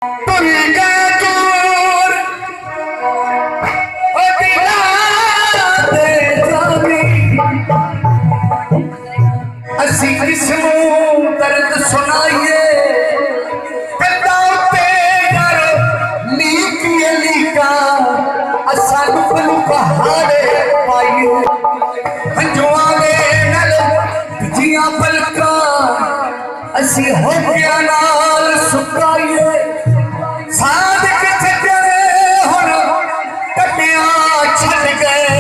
दुनिया दूर ओ दिला दे जानी असी किसनों दर्द सुनाइए कदां ते यार लीकी लीका असा दुख पहाड़े पाइए हंजुआ दे नल जिया पलका असी होकिया नाल सुकाइए सादिक छड़े हुन कटिया छड़ गए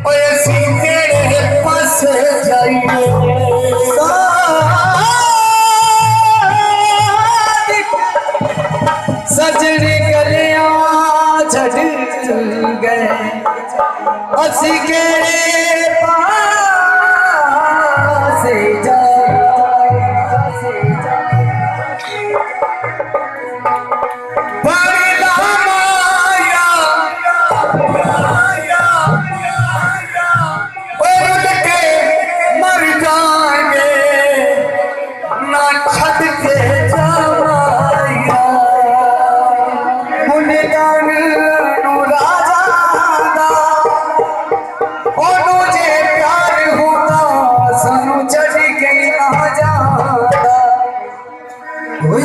ओए असी केड़े पासे जाइए सजने गलियां छड़ गए असी केड़े पासे जाइए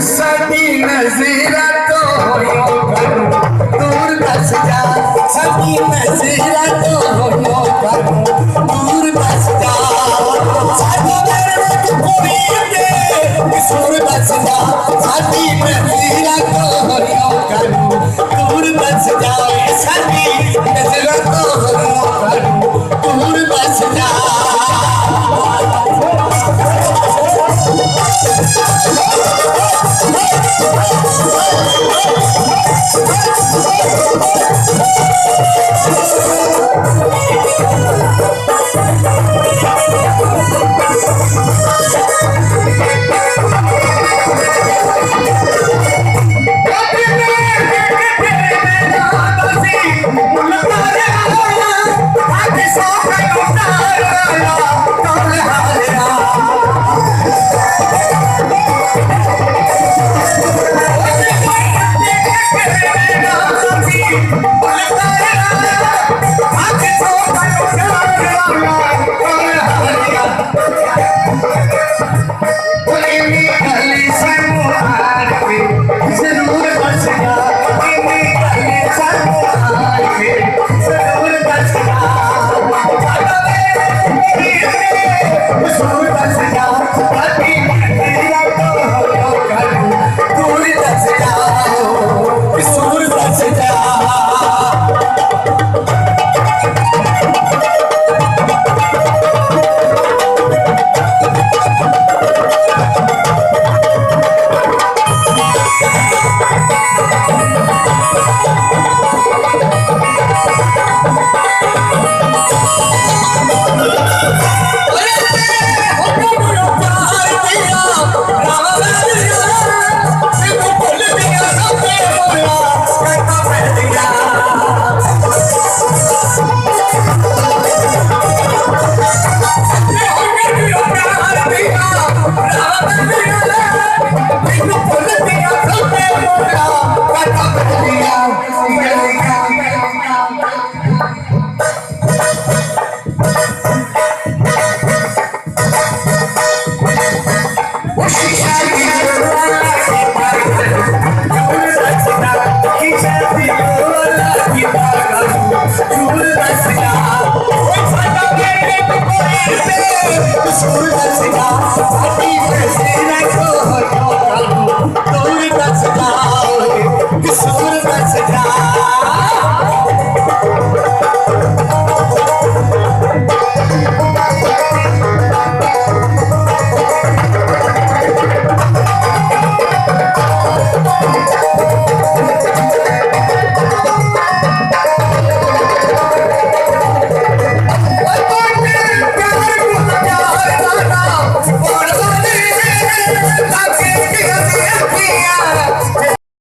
सदी नज़ीरा तो दूर बस जा सदी नज़ीरा तो दूर बस जा सदी नज़ीरा तो दूर बस जा